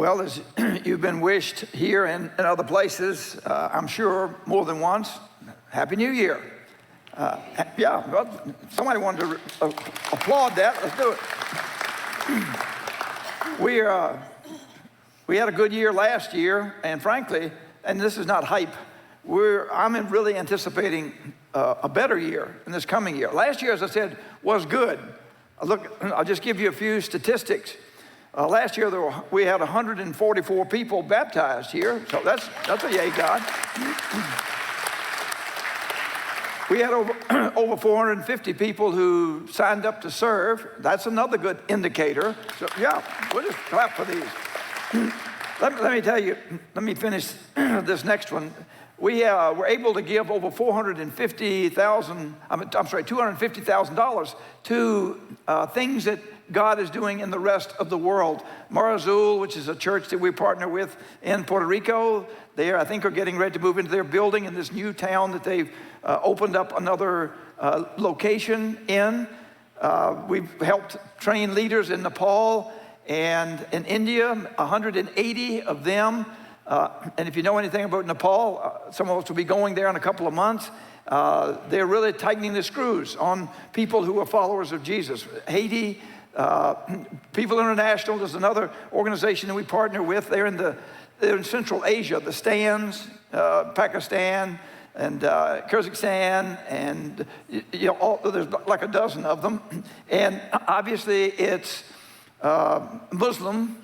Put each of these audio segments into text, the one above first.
Well, as you've been wished here and other places, I'm sure more than once, Happy New Year. Yeah, well, somebody wanted to applaud that. Let's do it. We had a good year last year, and frankly, and this is not hype, I'm really anticipating a better year in this coming year. Last year, as I said, was good. I'll just give you a few statistics. Last year, we had 144 people baptized here, so that's a yay, God. We had over 450 people who signed up to serve. That's another good indicator. So yeah, we'll just clap for these. Let me tell you, let me finish this next one. We were able to give over $250,000 to things that God is doing in the rest of the world. Mar Azul, which is a church that we partner with in Puerto Rico, they I think are getting ready to move into their building in this new town that they've opened up another location in. We've helped train leaders in Nepal and in India, 180 of them. And if you know anything about Nepal, some of us will be going there in a couple of months. They're really tightening the screws on people who are followers of Jesus. Haiti, People International is another organization that we partner with. They're in Central Asia, the stands, Pakistan, and Kyrgyzstan, and there's like a dozen of them. And obviously it's a Muslim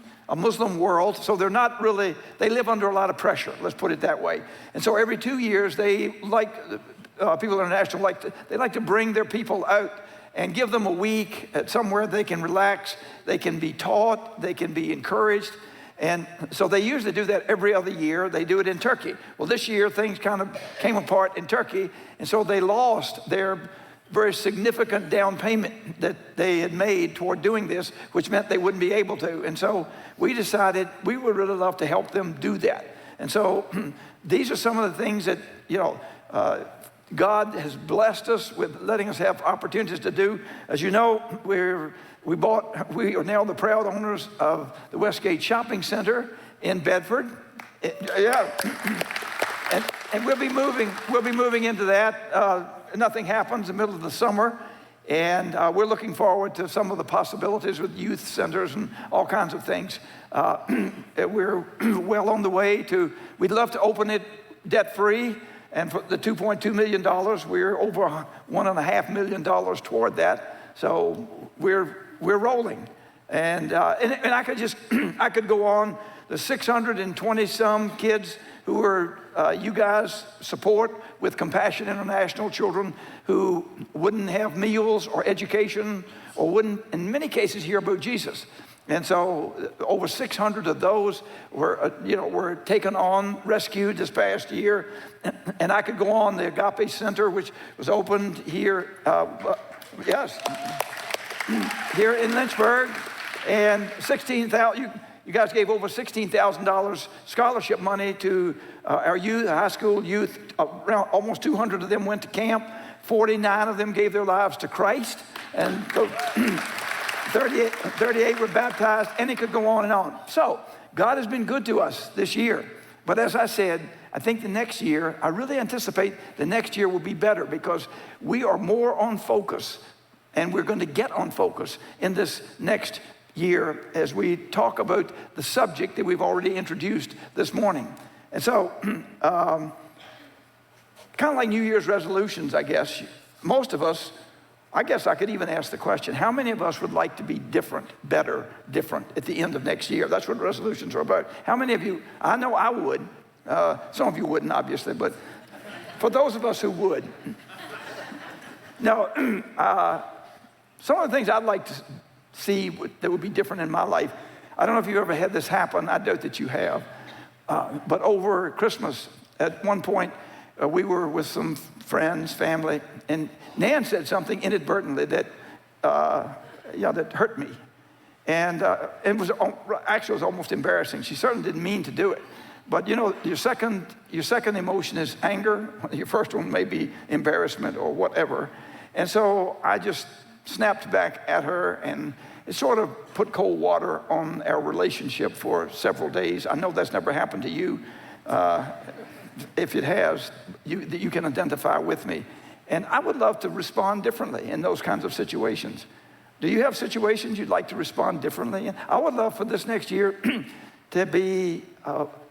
world, so they're not really, they live under a lot of pressure, let's put it that way. And so every 2 years, they People International they like to bring their people out and give them a week at somewhere they can relax, they can be taught, they can be encouraged. And so they usually do that every other year. They do it in Turkey. Well, this year things kind of came apart in Turkey, and so they lost their very significant down payment that they had made toward doing this, which meant they wouldn't be able to. And so we decided we would really love to help them do that. And so these are some of the things that, God has blessed us with letting us have opportunities to do. As you know, we are now the proud owners of the Westgate Shopping Center in Bedford. Yeah, and we'll be moving into that. Nothing happens in the middle of the summer, and we're looking forward to some of the possibilities with youth centers and all kinds of things. We're well on the way to. We'd love to open it debt-free. And for the $2.2 million, we're over $1.5 million toward that. So we're rolling. And I could go on. The 620 some kids who are you guys support with Compassion International, children who wouldn't have meals or education or wouldn't, in many cases, hear about Jesus. And so over 600 of those were taken on, rescued this past year. And I could go on. The Agape Center, which was opened here, here in Lynchburg, and 16,000. You guys gave over $16,000 scholarship money to our youth, high school youth. Around almost 200 of them went to camp. 49 of them gave their lives to Christ, and 38 were baptized, and it could go on and on. So God has been good to us this year. But as I said, I think the next year, I really anticipate the next year will be better because we are more on focus, and we're going to get on focus in this next year as we talk about the subject that we've already introduced this morning. And so, kind of like New Year's resolutions, I guess, most of us, I guess I could even ask the question, how many of us would like to be different at the end of next year? That's what resolutions are about. How many of you, I know I would, some of you wouldn't obviously, but for those of us who would. Now, some of the things I'd like to see that would be different in my life, I don't know if you ever had this happen, I doubt that you have, but over Christmas, at one point, we were with some friends, family, and Nan said something inadvertently that hurt me. And it was almost embarrassing. She certainly didn't mean to do it. But your second emotion is anger. Your first one may be embarrassment or whatever. And so I just snapped back at her, and it sort of put cold water on our relationship for several days. I know that's never happened to you. If it has, you can identify with me. And I would love to respond differently in those kinds of situations. Do you have situations you'd like to respond differently in? I would love for this next year to be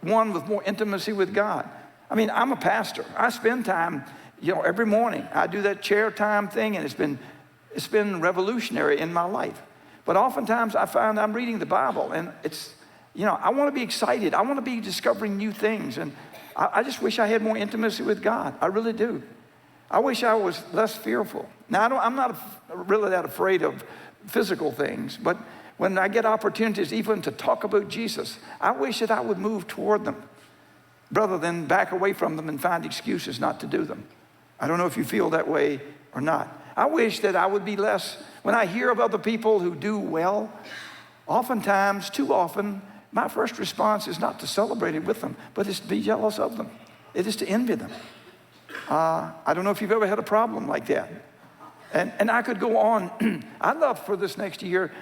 one with more intimacy with God. I mean, I'm a pastor. I spend time, every morning. I do that chair time thing, and it's been revolutionary in my life. But oftentimes I find I'm reading the Bible, and it's, I want to be excited. I want to be discovering new things, and I just wish I had more intimacy with God. I really do. I wish I was less fearful. Now, I'm not really that afraid of physical things, but when I get opportunities even to talk about Jesus, I wish that I would move toward them rather than back away from them and find excuses not to do them. I don't know if you feel that way or not. I wish that I would be less, when I hear of other people who do well, oftentimes, too often, my first response is not to celebrate it with them, but it's to be jealous of them. It is to envy them. I don't know if you've ever had a problem like that. And I could go on. I'd love for this next year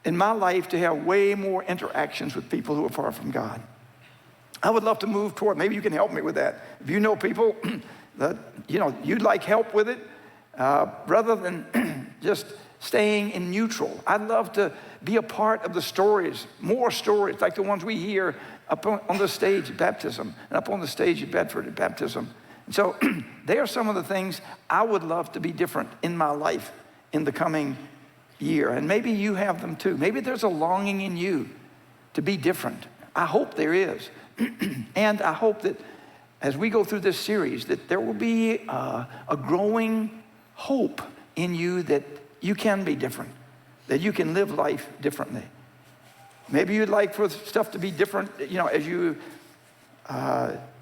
in my life to have way more interactions with people who are far from God. I would love to move toward, maybe you can help me with that. If you know people that, you'd like help with it, rather than just staying in neutral. I'd love to be a part of the stories, more stories like the ones we hear up on the stage at baptism and up on the stage at Bedford at baptism. And so they are some of the things I would love to be different in my life in the coming year. And maybe you have them too. Maybe there's a longing in you to be different. I hope there is. And I hope that as we go through this series, that there will be a growing hope in you that you can be different, that you can live life differently. Maybe you'd like for stuff to be different, as you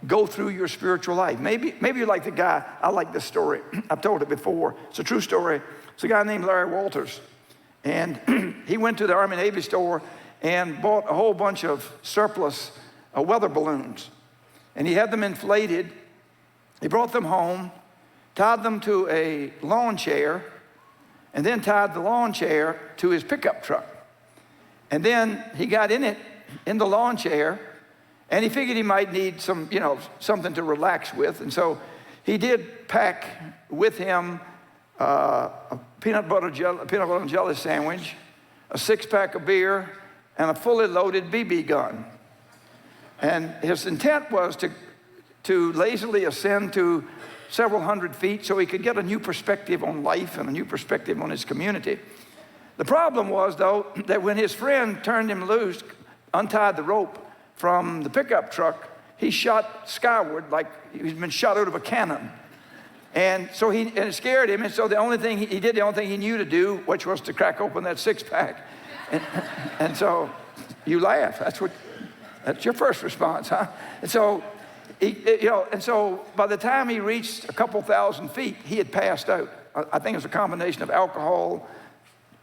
go through your spiritual life. Maybe you're like the guy, I like this story. I've told it before. It's a true story. It's a guy named Larry Walters. And he went to the Army Navy store and bought a whole bunch of surplus weather balloons. And he had them inflated. He brought them home, tied them to a lawn chair, and then tied the lawn chair to his pickup truck. And then he got in the lawn chair, and he figured he might need some, something to relax with. And so he did pack with him a peanut butter and jelly sandwich, a 6-pack of beer, and a fully loaded BB gun. And his intent was to lazily ascend to several hundred feet so he could get a new perspective on life and a new perspective on his community. The problem was, though, that when his friend turned him loose, untied the rope from the pickup truck, he shot skyward like he'd been shot out of a cannon. And so it scared him, and so the only thing he knew to do, which was to crack open that 6-pack. And so you laugh. That's your first response, huh? And so, so by the time he reached a couple thousand feet, he had passed out. I think it was a combination of alcohol,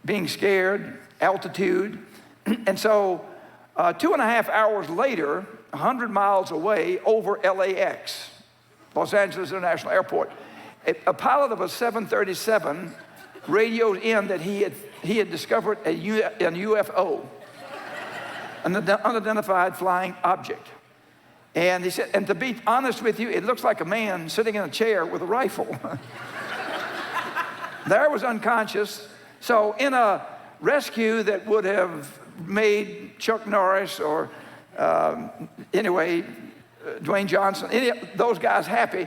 being scared, altitude. And so 2.5 hours later, 100 miles away over LAX, Los Angeles International Airport, a pilot of a 737 radioed in that he had discovered a UFO, an unidentified flying object. And he said, and to be honest with you, it looks like a man sitting in a chair with a rifle. There was unconscious. So in a rescue that would have made Chuck Norris or Dwayne Johnson, any of those guys happy,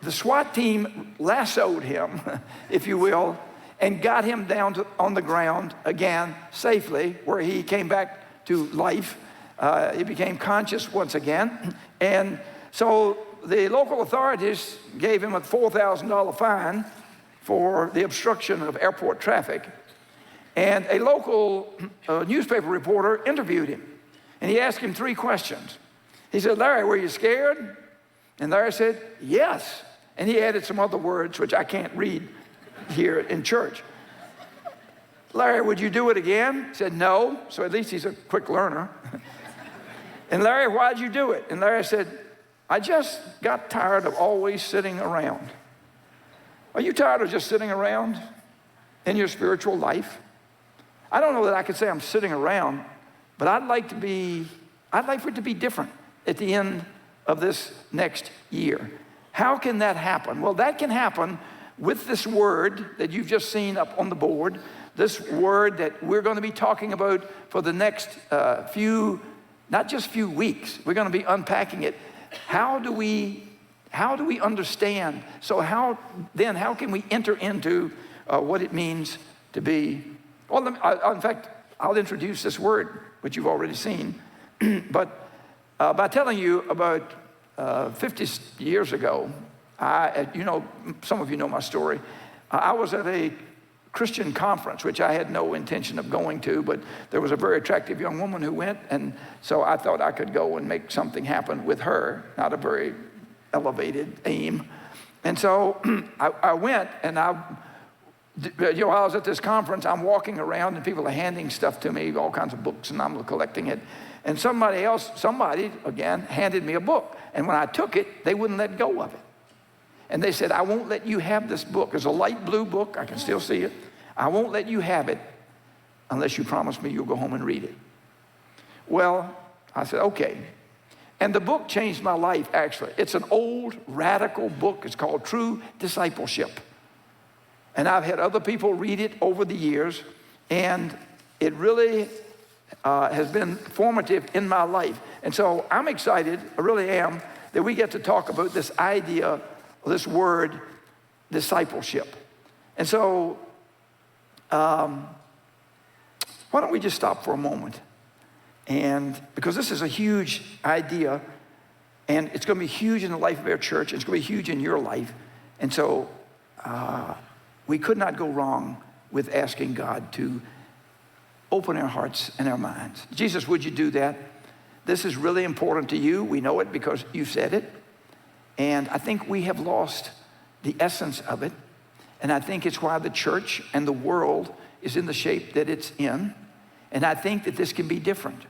the SWAT team lassoed him, if you will, and got him down on the ground again safely, where he came back to life. He became conscious once again. And so the local authorities gave him a $4,000 fine for the obstruction of airport traffic. And a local newspaper reporter interviewed him. And he asked him 3 questions. He said, Larry, were you scared? And Larry said, yes. And he added some other words, which I can't read here in church. Larry, would you do it again? He said, no. So at least he's a quick learner. And Larry, why'd you do it? And Larry said, I just got tired of always sitting around. Are you tired of just sitting around in your spiritual life? I don't know that I could say I'm sitting around, but I'd like for it to be different at the end of this next year. How can that happen? Well, that can happen with this word that you've just seen up on the board, this word that we're going to be talking about for the next not just few weeks. We're going to be unpacking it. How do we understand? So how can we enter into what it means to be? Well, in fact, I'll introduce this word, which you've already seen. But by telling you about 50 years ago, some of you know my story. I was at a Christian conference, which I had no intention of going to, but there was a very attractive young woman who went, and so I thought I could go and make something happen with her, not a very elevated aim. And so I went, and while I was at this conference, I'm walking around, and people are handing stuff to me, all kinds of books, and I'm collecting it. And somebody again, handed me a book. And when I took it, they wouldn't let go of it. And they said, I won't let you have this book. It's a light blue book. I can still see it. I won't let you have it unless you promise me you'll go home and read it. Well, I said, okay. And the book changed my life, actually. It's an old, radical book. It's called True Discipleship. And I've had other people read it over the years, and it really has been formative in my life. And so I'm excited, I really am, that we get to talk about this idea, this word, discipleship. And so, why don't we just stop for a moment? And because this is a huge idea, and it's going to be huge in the life of our church, it's going to be huge in your life. And so, we could not go wrong with asking God to open our hearts and our minds. Jesus, would you do that? This is really important to you. We know it because you said it. And I think we have lost the essence of it. And I think it's why the church and the world is in the shape that it's in. And I think that this can be different.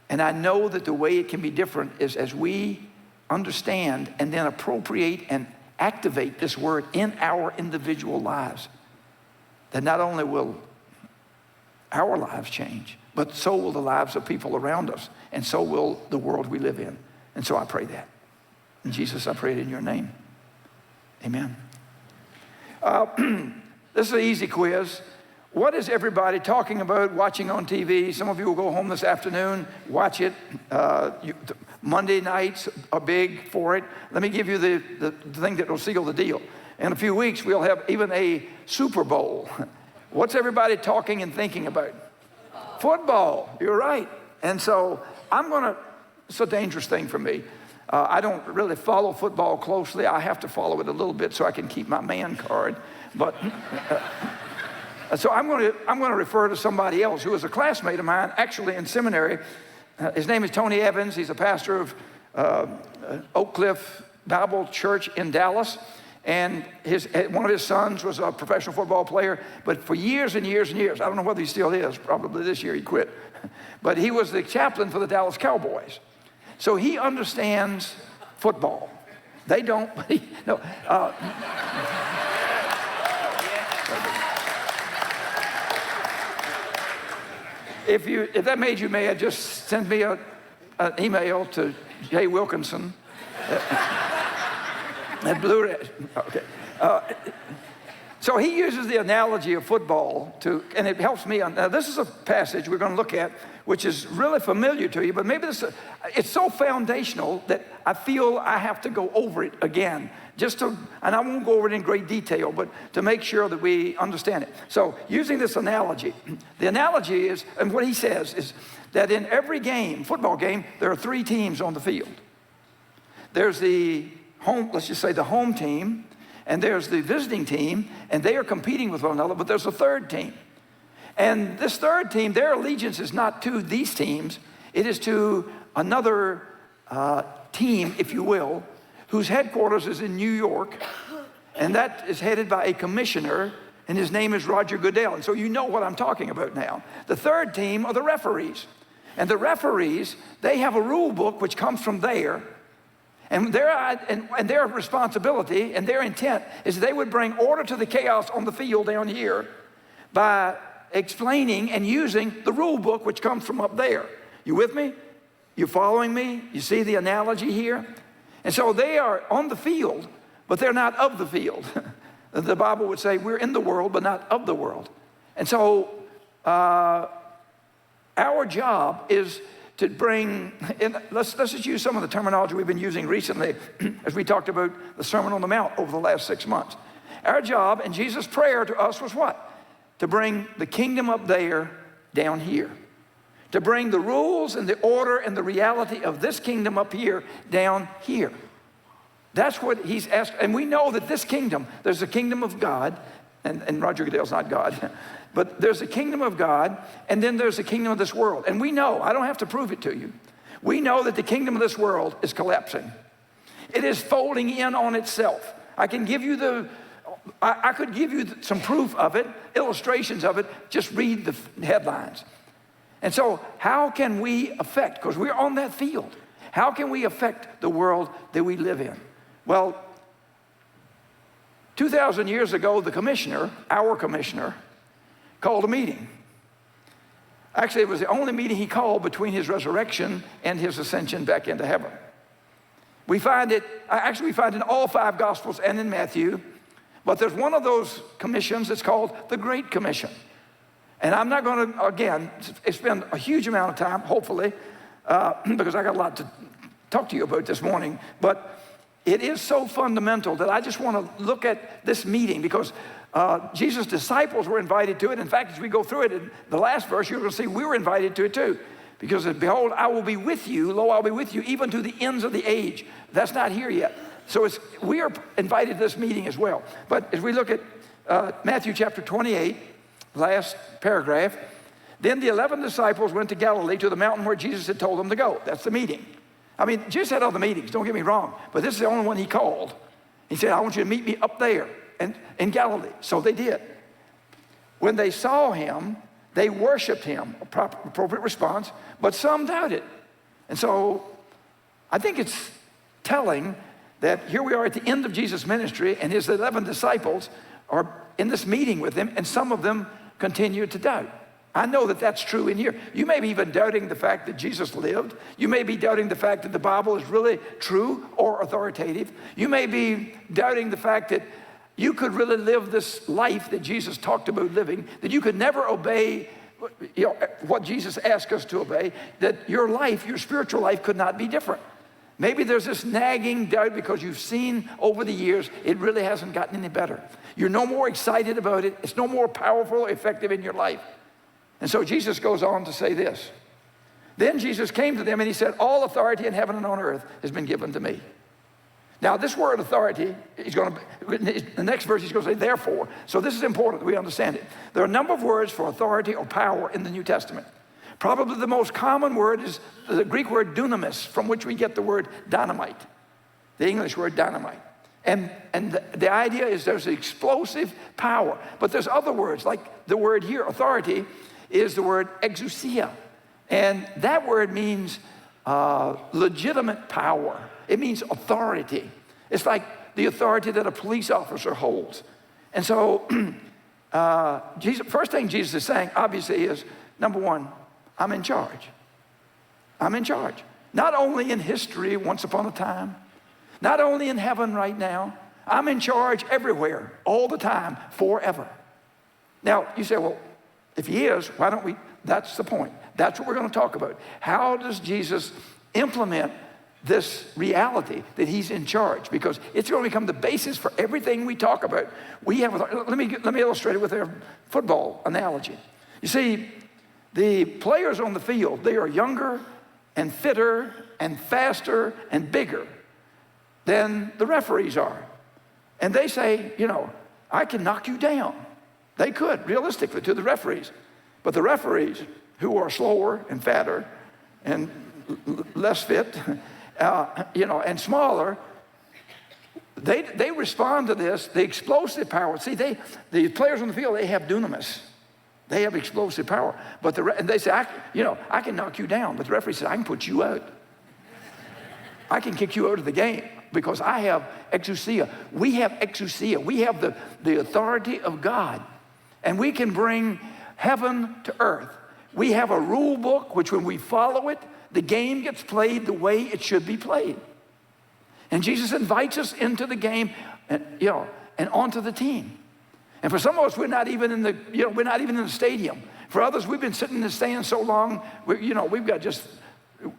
And I know that the way it can be different is as we understand and then appropriate and activate this word in our individual lives, that not only will our lives change, but so will the lives of people around us, and so will the world we live in. And so I pray that. And Jesus, I pray it in your name. Amen. This is an easy quiz. What is everybody talking about, watching on TV? Some of you will go home this afternoon, watch it. Monday nights are big for it. Let me give you the thing that will seal the deal. In a few weeks, we'll have even a Super Bowl. What's everybody talking and thinking about? Football. You're right. And so it's a dangerous thing for me. I don't really follow football closely. I have to follow it a little bit so I can keep my man card. But so I'm going to refer to somebody else who was a classmate of mine, actually in seminary. His name is Tony Evans. He's a pastor of Oak Cliff Bible Church in Dallas. And one of his sons was a professional football player. But for years and years and years, I don't know whether he still is. Probably this year he quit. But he was the chaplain for the Dallas Cowboys. So he understands football. They don't, but no. If that made you mad, just send me an email to Jay Wilkinson at Blue Ridge. Okay. So he uses the analogy of football and it helps me. Now this is a passage we're going to look at, which is really familiar to you, but maybe it's so foundational that I feel I have to go over it again, and I won't go over it in great detail, but to make sure that we understand it. So using this analogy, the analogy is, and what he says is that in every football game, there are three teams on the field. There's the let's just say the home team, and there's the visiting team, and they are competing with one another, but there's a third team. And this third team, their allegiance is not to these teams, it is to another team, if you will, whose headquarters is in New York, and that is headed by a commissioner, and his name is Roger Goodell. And so you know what I'm talking about now. The third team are the referees. And the referees, they have a rule book which comes from there. And their responsibility and their intent is they would bring order to the chaos on the field down here by explaining and using the rule book, which comes from up there. You with me? You following me? You see the analogy here? And so they are on the field, but they're not of the field. The Bible would say we're in the world, but not of the world. And so our job is to bring, and let's just use some of the terminology we've been using recently as we talked about the Sermon on the Mount over the last 6 months. Our job and Jesus' prayer to us was what? To bring the kingdom up there down here. To bring the rules and the order and the reality of this kingdom up here down here. That's what he's asked. And we know that this kingdom, there's a kingdom of God, and Roger Goodell's not God, but there's a kingdom of God, and then there's a kingdom of this world. And we know, I don't have to prove it to you, we know that the kingdom of this world is collapsing. It is folding in on itself. I can give you I could give you some proof of it, illustrations of it, just read the headlines. And so how can we affect, because we're on that field, how can we affect the world that we live in? Well, 2,000 years ago, the commissioner, our commissioner, called a meeting. Actually, it was the only meeting he called between his resurrection and his ascension back into heaven. We find it in all 5 Gospels and in Matthew, but there's one of those commissions that's called the Great Commission. And I'm not going to, again, spend a huge amount of time, hopefully, because I got a lot to talk to you about this morning, but it is so fundamental that I just want to look at this meeting because Jesus' disciples were invited to it. In fact, as we go through it, in the last verse, you're going to see we were invited to it too. Because, behold, I will be with you, lo, I'll be with you, even to the ends of the age. That's not here yet. So we are invited to this meeting as well. But as we look at Matthew chapter 28, last paragraph, then the 11 disciples went to Galilee to the mountain where Jesus had told them to go. That's the meeting. I mean, Jesus had other meetings, don't get me wrong, but this is the only one he called. He said, I want you to meet me up there in Galilee. So they did. When they saw him, they worshiped him, appropriate response, but some doubted. And so I think it's telling that here we are at the end of Jesus' ministry, and his 11 disciples are in this meeting with him, and some of them continue to doubt. I know that that's true in here. You may be even doubting the fact that Jesus lived. You may be doubting the fact that the Bible is really true or authoritative. You may be doubting the fact that you could really live this life that Jesus talked about living, that you could never obey what Jesus asked us to obey, that your life, your spiritual life could not be different. Maybe there's this nagging doubt because you've seen over the years it really hasn't gotten any better. You're no more excited about it. It's no more powerful or effective in your life. And so Jesus goes on to say this. Then Jesus came to them and he said, all authority in heaven and on earth has been given to me. Now this word authority, the next verse he's going to say therefore. So this is important that we understand it. There are a number of words for authority or power in the New Testament. Probably the most common word is the Greek word dunamis, from which we get the word dynamite, the English word dynamite. And the idea is there's explosive power. But there's other words, like the word here, authority, is the word exousia. And that word means legitimate power. It means authority. It's like the authority that a police officer holds. And so first thing Jesus is saying, obviously, is, number one, I'm in charge. I'm in charge. Not only in history, once upon a time, not only in heaven right now, I'm in charge everywhere, all the time, forever. Now, you say, well, if he is, why don't we? That's the point. That's what we're going to talk about. How does Jesus implement this reality that he's in charge? Because it's going to become the basis for everything we talk about. Let me illustrate it with a football analogy. You see, the players on the field, they are younger and fitter and faster and bigger than the referees are. And they say, I can knock you down. They could, realistically, to the referees. But the referees, who are slower and fatter and less fit, and smaller, they respond to this, the explosive power. See, the players on the field, they have dunamis. They have explosive power. But and they say, I can knock you down. But the referee says, I can put you out. I can kick you out of the game because I have exousia. We have exousia. We have the authority of God. And we can bring heaven to earth. We have a rule book, which when we follow it, the game gets played the way it should be played. And Jesus invites us into the game, and onto the team. And for some of us, we're not even in the stadium. For others, we've been sitting in the stand so long, we've got just,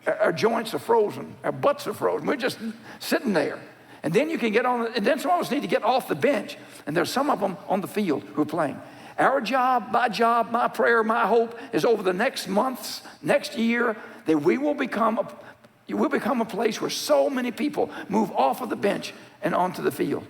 our joints are frozen, our butts are frozen. We're just sitting there. And then you can get on, and then some of us need to get off the bench. And there's some of them on the field who are playing. Our job, my prayer, my hope is over the next months, next year, that we will become a place where so many people move off of the bench and onto the field.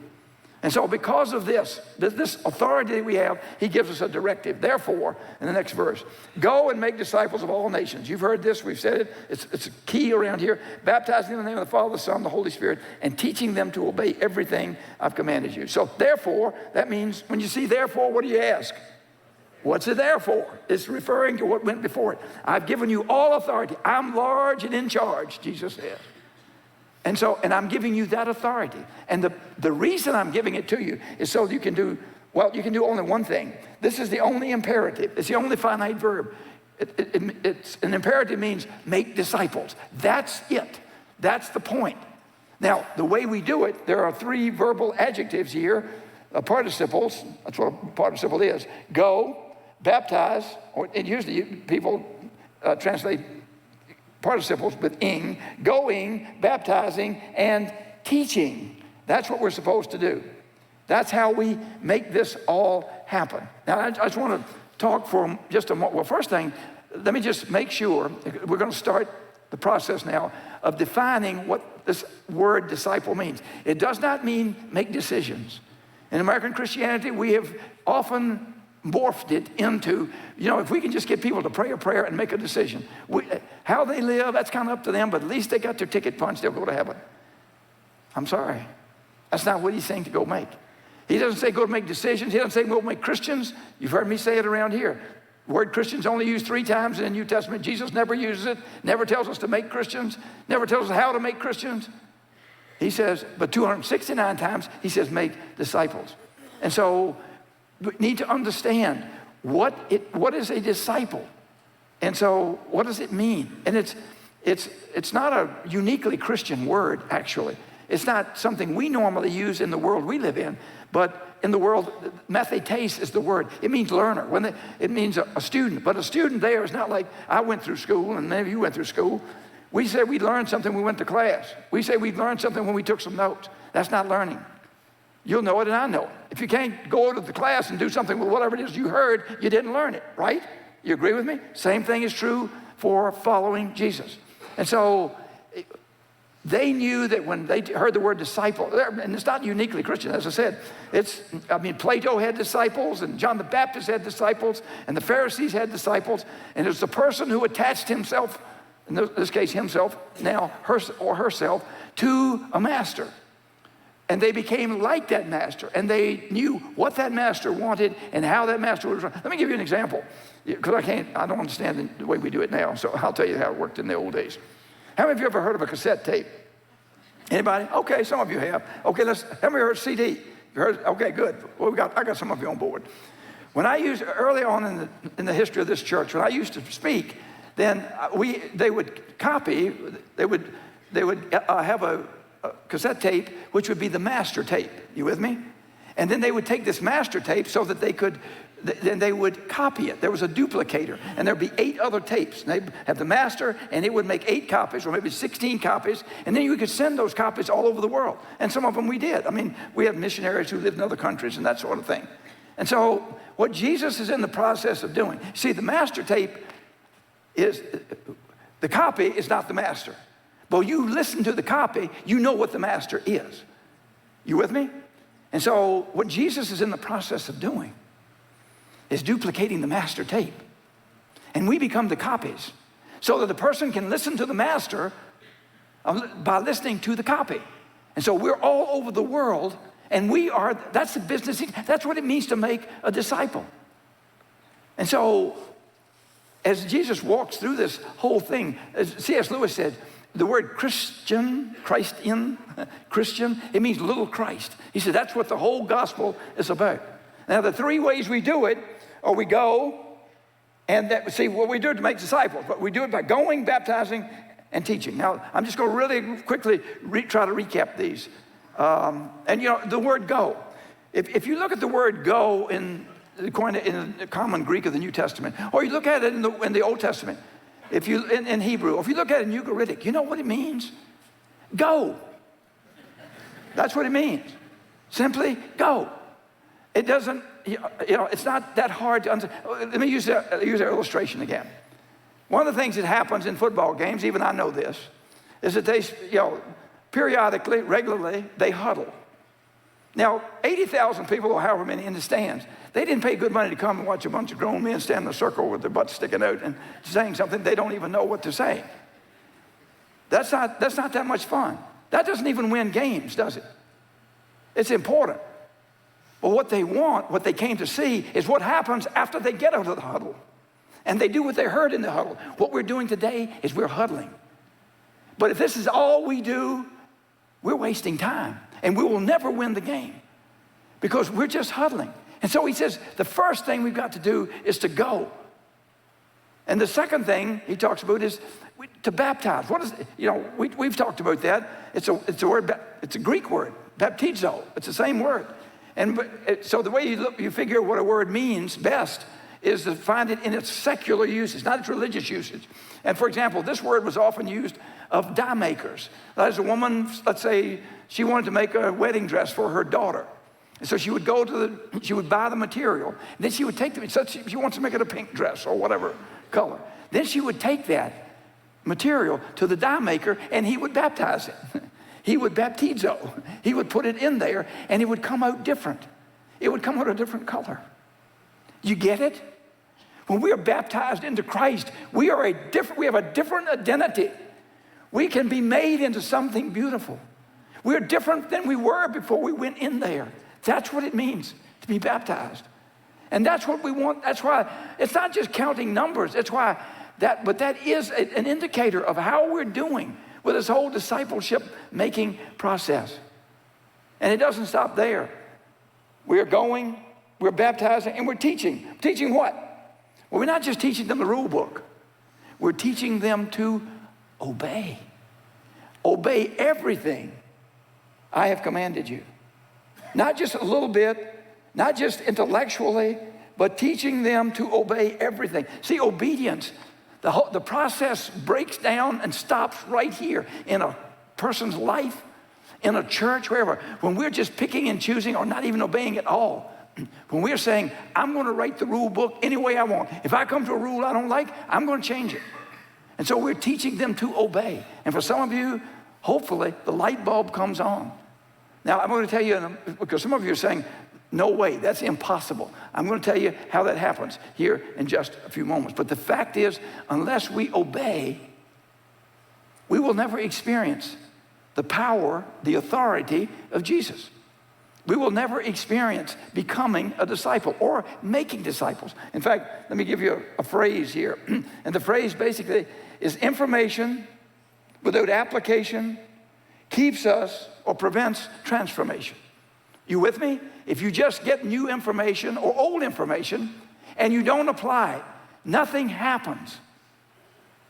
And so because of this authority that we have, he gives us a directive. Therefore, in the next verse, go and make disciples of all nations. You've heard this, we've said it, it's a key around here. Baptizing in the name of the Father, the Son, the Holy Spirit, and teaching them to obey everything I've commanded you. So therefore, that means when you see therefore, what do you ask? What's it there for? It's referring to what went before it. I've given you all authority. I'm large and in charge, Jesus says. And I'm giving you that authority. And the reason I'm giving it to you is so that you can do only one thing. This is the only imperative. It's the only finite verb. It's an imperative means make disciples. That's it. That's the point. Now, the way we do it, there are 3 verbal adjectives here, participles. That's what a participle is. Go, baptize, and usually people translate participles with ing, going, baptizing, and teaching. That's what we're supposed to do. That's how we make this all happen. Now, I just want to talk for just a moment. Well, first thing, let me just make sure, we're going to start the process now of defining what this word disciple means. It does not mean make decisions. In American Christianity, we have often morphed it into, if we can just get people to pray a prayer and make a decision. How they live, that's kind of up to them, but at least they got their ticket punched, they'll go to heaven. I'm sorry. That's not what he's saying to go make. He doesn't say go to make decisions. He doesn't say go make Christians. You've heard me say it around here. The word Christians only used 3 times in the New Testament. Jesus never uses it, never tells us to make Christians, never tells us how to make Christians. He says, but 269 times, he says make disciples. And so we need to understand what is a disciple. And so what does it mean? And it's not a uniquely Christian word, actually. It's not something we normally use in the world we live in, but in the world, mathetes is the word. It means learner. It means a student. But a student there is not like I went through school and maybe you went through school. We say we learned something when we went to class. We say we learned something when we took some notes. That's not learning. You'll know it and I know it. If you can't go to the class and do something with whatever it is you heard, you didn't learn it, right? You agree with me? Same thing is true for following Jesus. And so they knew that when they heard the word disciple, and it's not uniquely Christian, as I said, Plato had disciples, and John the Baptist had disciples, and the Pharisees had disciples, and it was the person who attached himself, in this case himself, now herself, to a master. And they became like that master, and they knew what that master wanted and how that master was run. Let me give you an example, because I don't understand the way we do it now, so I'll tell you how it worked in the old days. How many of you ever heard of a cassette tape? Anybody? Okay, some of you have. Okay, how many heard CD? You heard? Okay, good. Well, I got some of you on board. When I used, early on in the history of this church, when I used to speak, then they would have a cassette tape, which would be the master tape. You with me? And then they would take this master tape so that then they would copy it. There was a duplicator, and there'd be 8 other tapes. And they'd have the master, and it would make 8 copies, or maybe 16 copies, and then you could send those copies all over the world. And some of them we did. We have missionaries who lived in other countries and that sort of thing. And so what Jesus is in the process of doing, see, the master tape the copy is not the master. But you listen to the copy, you know what the master is. You with me? And so what Jesus is in the process of doing is duplicating the master tape. And we become the copies so that the person can listen to the master by listening to the copy. And so we're all over the world, and that's the business. That's what it means to make a disciple. And so as Jesus walks through this whole thing, as C.S. Lewis said, the word Christian, Christian, it means little Christ. He said that's what the whole gospel is about. Now the 3 ways we do it are we go, And that, see, what we do to make disciples, but we do it by going, baptizing, and teaching. Now, I'm just going to really quickly try to recap these. And you know, the word go. If you look at the word go in the common Greek of the New Testament, or you look at it in the Old Testament, if you in Hebrew, or if you look at it in Ugaritic, you know what it means? Go. That's what it means. Simply go. It doesn't, you know, it's not that hard to understand. Let me use an illustration again. One of the things that happens in football games, even I know this, is that they, you know, periodically, regularly, they huddle. Now, 80,000 people or however many in the stands, they didn't pay good money to come and watch a bunch of grown men stand in a circle with their butts sticking out and saying something they don't even know what to say. That's not that much fun. That doesn't even win games, does it? It's important. But what they want, what they came to see, is what happens after they get out of the huddle. And they do what they heard in the huddle. What we're doing today is we're huddling. But if this is all we do, we're wasting time. And we will never win the game because we're just huddling. And so he says, the first thing we've got to do is to go. And the second thing he talks about is to baptize. What is, you know, we've talked about that. It's a word, it's a Greek word, baptizo. It's the same word. And so the way you figure what a word means best is to find it in its secular usage, not its religious usage. And for example, this word was often used of dye makers. That is, a woman, let's say, she wanted to make a wedding dress for her daughter. And so she would go she would buy the material. And then she would take she wants to make it a pink dress or whatever color. Then she would take that material to the dye maker and he would baptize it. He would baptizo. He would put it in there and it would come out different. It would come out a different color. You get it? When we are baptized into Christ, we have a different identity. We can be made into something beautiful. We're different than we were before we went in there. That's what it means to be baptized. And that's what we want. That's why it's not just counting numbers. But that is an indicator of how we're doing with this whole discipleship making process. And it doesn't stop there. We're going, we're baptizing, and we're teaching. Teaching what? Well, we're not just teaching them the rule book. We're teaching them to obey. Obey everything I have commanded you. Not just a little bit, not just intellectually, but teaching them to obey everything. See, obedience, the process breaks down and stops right here in a person's life, in a church, wherever. When we're just picking and choosing or not even obeying at all. When we're saying, I'm going to write the rule book any way I want. If I come to a rule I don't like, I'm going to change it. And so we're teaching them to obey. And for some of you, hopefully, the light bulb comes on. Now, I'm going to tell you, because some of you are saying, no way, that's impossible. I'm going to tell you how that happens here in just a few moments. But the fact is, unless we obey, we will never experience the power, the authority of Jesus. We will never experience becoming a disciple or making disciples. In fact, let me give you a phrase here. And the phrase basically is information without application keeps us or prevents transformation. You with me? If you just get new information or old information and you don't apply it, nothing happens.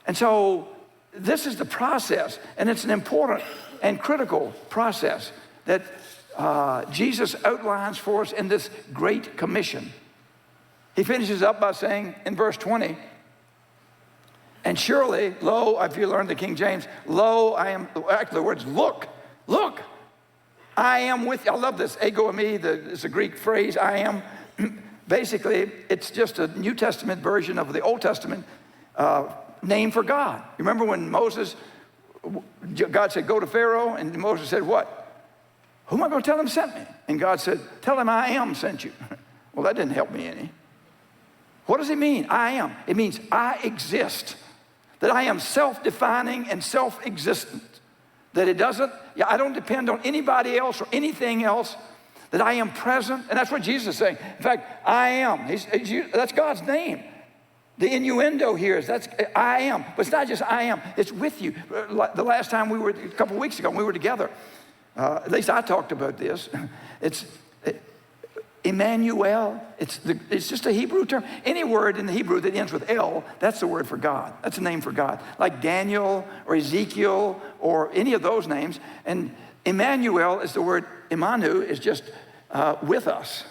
And so this is the process, and it's an important and critical process that Jesus outlines for us in this Great Commission. He finishes up by saying in verse 20, and surely, lo, if you learn the King James, lo, I am, actually the words, look, I am with you. I love this, ego eimi, it's a Greek phrase, I am. Basically, it's just a New Testament version of the Old Testament name for God. You remember when God said, go to Pharaoh, and Moses said, what? Who am I going to tell him sent me? And God said, tell him I am sent you. Well, that didn't help me any. What does it mean, I am? It means I exist. That I am self-defining and self-existent. That I don't depend on anybody else or anything else. That I am present. And that's what Jesus is saying. In fact, I am. That's God's name. The innuendo here is I am. But it's not just I am. It's with you. The last time a couple weeks ago, we were together. At least I talked about this. Emmanuel. It's just a Hebrew term. Any word in the Hebrew that ends with L, that's the word for God. That's a name for God. Like Daniel or Ezekiel or any of those names. And Emmanuel is the word, Emanu is just with us.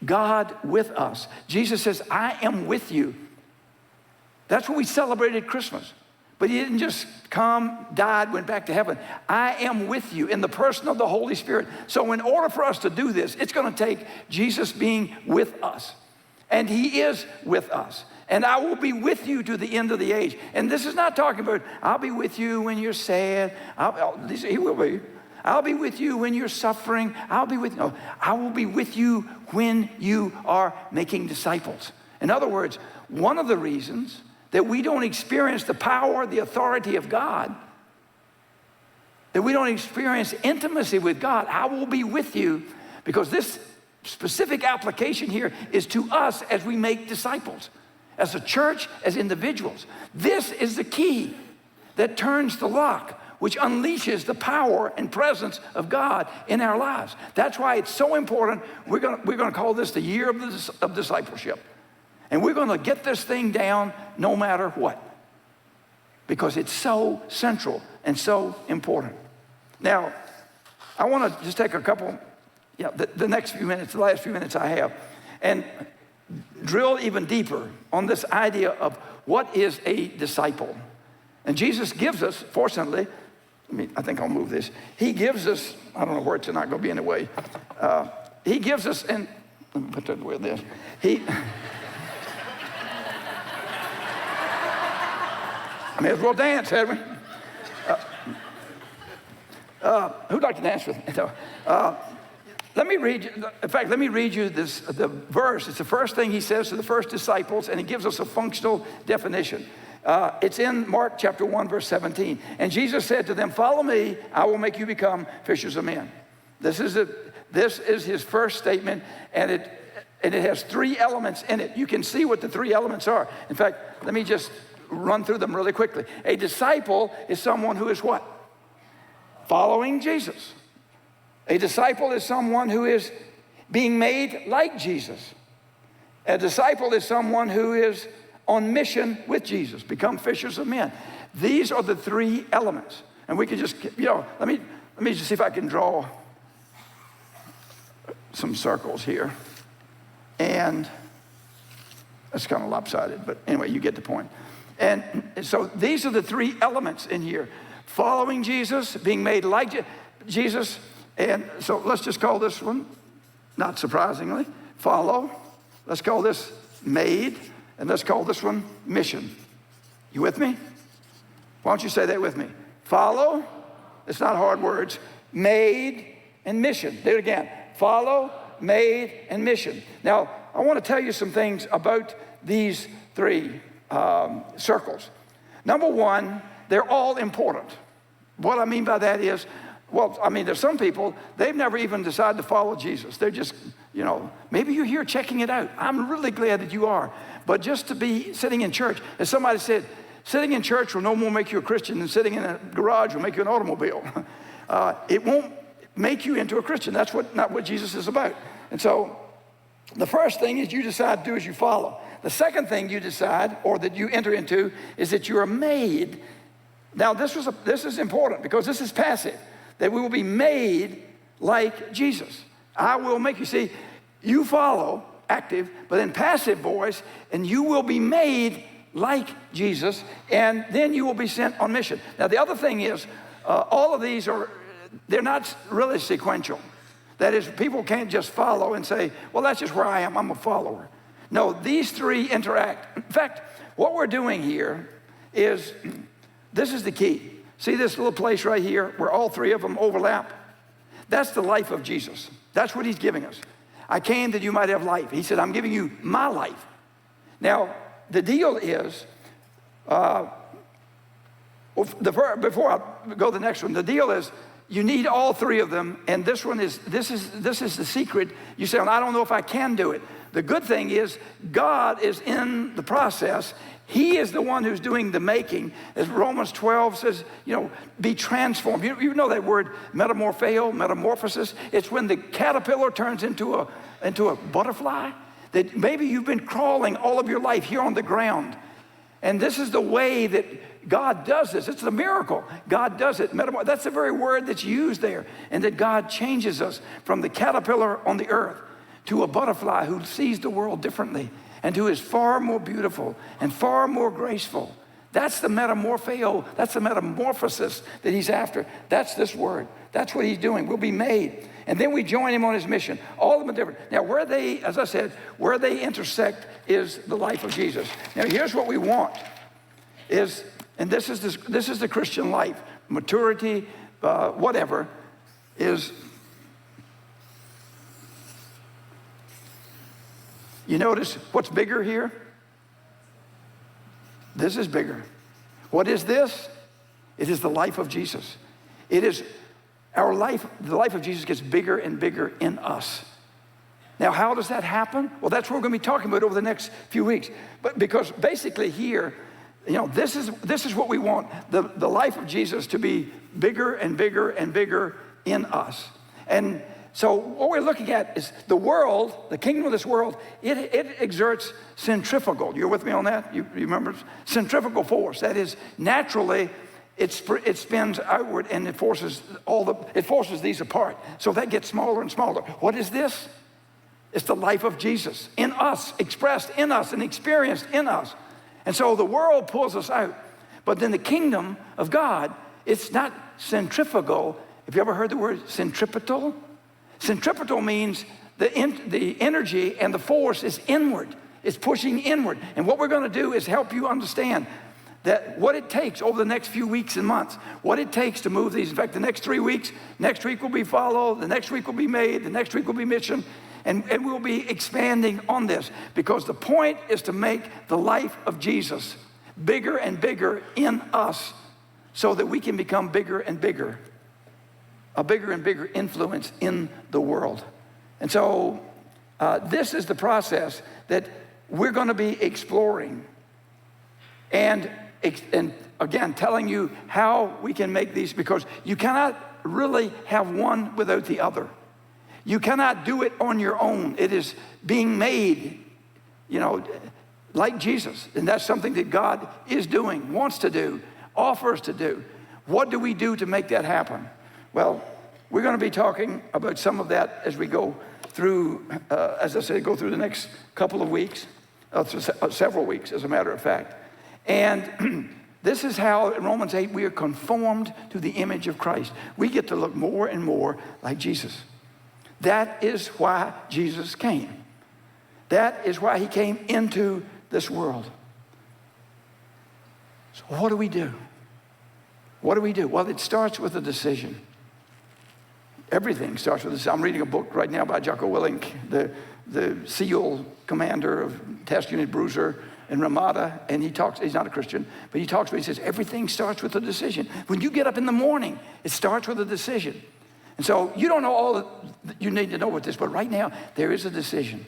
God with us. Jesus says, I am with you. That's what we celebrated Christmas. But he didn't just come, died, went back to heaven. I am with you in the person of the Holy Spirit. So in order for us to do this, it's going to take Jesus being with us. And he is with us. And I will be with you to the end of the age. And this is not talking about, I'll be with you when you're sad. He will be. I'll be with you when you're suffering. I'll be with you. No, I will be with you when you are making disciples. In other words, one of the reasons that we don't experience the power, the authority of God, that we don't experience intimacy with God, I will be with you, because this specific application here is to us as we make disciples, as a church, as individuals. This is the key that turns the lock, which unleashes the power and presence of God in our lives. That's why it's so important. We're going to call this the year of discipleship. And we're going to get this thing down no matter what, because it's so central and so important. Now, I want to just take a couple, the next few minutes, the last few minutes I have, and drill even deeper on this idea of what is a disciple. And Jesus gives us, fortunately, I think I'll move this. He gives us, I don't know where it's not going to be in the way. He gives us, and let me put that with this. I may as well dance, had we? Who'd like to dance with me? Let me read you, in fact, let me read you the verse. It's the first thing he says to the first disciples, and he gives us a functional definition. It's in Mark chapter 1, verse 17. And Jesus said to them, follow me, I will make you become fishers of men. This is his first statement, and it has three elements in it. You can see what the three elements are. In fact, let me just run through them really quickly. A disciple is someone who is what? Following Jesus. A disciple is someone who is being made like Jesus. A disciple is someone who is on mission with Jesus, become fishers of men. These are the three elements. And we can just, let me just see if I can draw some circles here. And that's kind of lopsided, but anyway, you get the point. And so these are the three elements in here. Following Jesus, being made like Jesus. And so let's just call this one, not surprisingly, follow. Let's call this made. And let's call this one mission. You with me? Why don't you say that with me? Follow. It's not hard words. Made and mission. Do it again. Follow, made, and mission. Now, I want to tell you some things about these three circles. Number one, they're all important. What I mean by that is, there's some people, they've never even decided to follow Jesus. They're just, maybe you're here checking it out. I'm really glad that you are. But just to be sitting in church, as somebody said, sitting in church will no more make you a Christian than sitting in a garage will make you an automobile. It won't make you into a Christian. That's not what Jesus is about. And so the first thing is you decide to do as you follow. The second thing you decide, or that you enter into, is that you are made. Now, this is important because this is passive, that we will be made like Jesus. I will make you. See, you follow, active, but then passive voice, and you will be made like Jesus, and then you will be sent on mission. Now, the other thing is, all of these they're not really sequential. That is, people can't just follow and say, well, that's just where I am, I'm a follower. No, these three interact. In fact, what we're doing here is, this is the key. See this little place right here where all three of them overlap? That's the life of Jesus. That's what he's giving us. I came that you might have life. He said, I'm giving you my life. Now, the deal is, before I go to the next one, the deal is you need all three of them, and this is the secret. You say, well, I don't know if I can do it. The good thing is God is in the process. He is the one who's doing the making. As Romans 12 says, be transformed. You know that word metamorphosis? It's when the caterpillar turns into a butterfly. That maybe you've been crawling all of your life here on the ground. And this is the way that God does this. It's a miracle. God does it. That's the very word that's used there. And that God changes us from the caterpillar on the earth to a butterfly who sees the world differently and who is far more beautiful and far more graceful. That's the metamorpheo. That's the metamorphosis that he's after. That's this word. That's what he's doing. We'll be made. And then we join him on his mission. All of them are different. Now, where they, as I said, where they intersect is the life of Jesus. Now, here's what we want is, and this is the Christian life, maturity, whatever, is, you notice what's bigger here? This is bigger. What is this? It is the life of Jesus. It is our life. The life of Jesus gets bigger and bigger in us. Now, how does that happen? Well, that's what we're going to be talking about over the next few weeks. But because basically here, this is what we want, the life of Jesus to be bigger and bigger and bigger in us. And so what we're looking at is the world, the kingdom of this world, it exerts centrifugal. You're with me on that? You remember? Centrifugal force. That is, naturally, it spins outward and it forces these apart. So that gets smaller and smaller. What is this? It's the life of Jesus in us, expressed in us and experienced in us. And so the world pulls us out. But then the kingdom of God, it's not centrifugal. Have you ever heard the word centripetal? Centripetal means the energy and the force is inward. It's pushing inward. And what we're going to do is help you understand that what it takes over the next few weeks and months, what it takes to move these. In fact, the next 3 weeks, next week will be follow, the next week will be made, the next week will be mission. And we'll be expanding on this because the point is to make the life of Jesus bigger and bigger in us so that we can become bigger and bigger, a bigger and bigger influence in the world. And so this is the process that we're going to be exploring and again, telling you how we can make these, because you cannot really have one without the other. You cannot do it on your own. It is being made, like Jesus. And that's something that God is doing, wants to do, offers to do. What do we do to make that happen? Well, we're going to be talking about some of that as we go through, as I said, go through the next couple of weeks, several weeks, as a matter of fact. And this is how, in Romans 8, we are conformed to the image of Christ. We get to look more and more like Jesus. That is why Jesus came. That is why he came into this world. So what do we do? What do we do? Well, it starts with a decision. Everything starts with a decision. I'm reading a book right now by Jocko Willink, the SEAL commander of Task Unit Bruiser in Ramada, and he's not a Christian, but he talks about, he says, everything starts with a decision. When you get up in the morning, it starts with a decision. And so you don't know all that you need to know with this, but right now, there is a decision.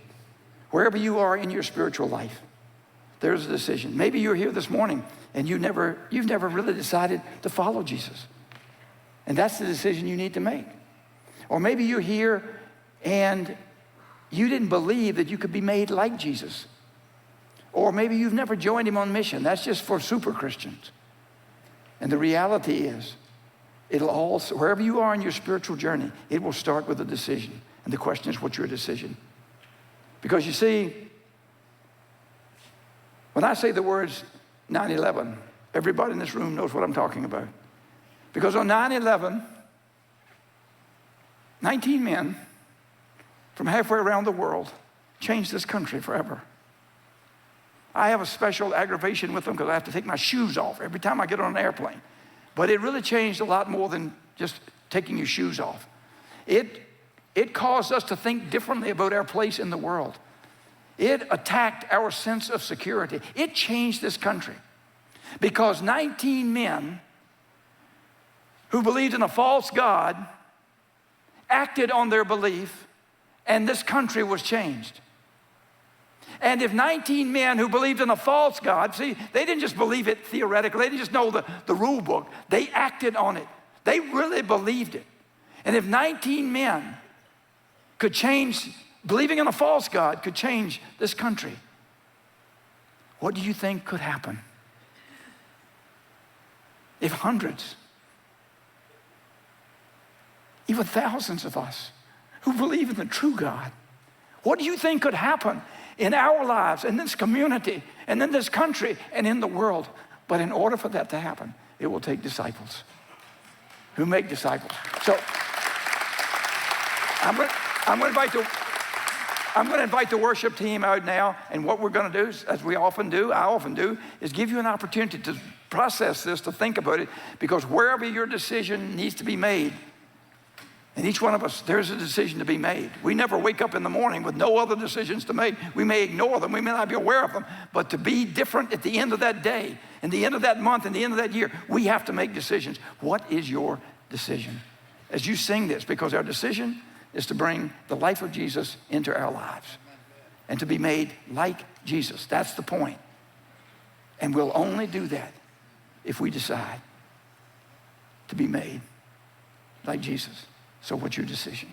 Wherever you are in your spiritual life, there is a decision. Maybe you're here this morning and you've never really decided to follow Jesus. And that's the decision you need to make. Or maybe you're here and you didn't believe that you could be made like Jesus. Or maybe you've never joined him on mission. That's just for super Christians. And the reality is, wherever you are in your spiritual journey, it will start with a decision. And the question is, what's your decision? Because you see, when I say the words 9/11, everybody in this room knows what I'm talking about. Because on 9/11, 19 men from halfway around the world changed this country forever. I have a special aggravation with them because I have to take my shoes off every time I get on an airplane. But it really changed a lot more than just taking your shoes off. It caused us to think differently about our place in the world. It attacked our sense of security. It changed this country because 19 men who believed in a false God acted on their belief, and this country was changed. And if 19 men who believed in a false God, see, they didn't just believe it theoretically, they didn't just know the rule book, they acted on it. They really believed it. And if 19 men could change, believing in a false God could change this country, what do you think could happen if hundreds, even thousands of us who believe in the true God, what do you think could happen in our lives, in this community, and in this country, and in the world? But in order for that to happen, it will take disciples who make disciples. So I'm going to invite the worship team out now, and what we're going to do, as we often do, I often do, is give you an opportunity to process this, to think about it, because wherever your decision needs to be made, and each one of us, there's a decision to be made. We never wake up in the morning with no other decisions to make. We may ignore them, we may not be aware of them, but to be different at the end of that day, and the end of that month, and the end of that year, we have to make decisions. What is your decision? As you sing this, because our decision is to bring the life of Jesus into our lives and to be made like Jesus. That's the point. And we'll only do that if we decide to be made like Jesus. So what's your decision?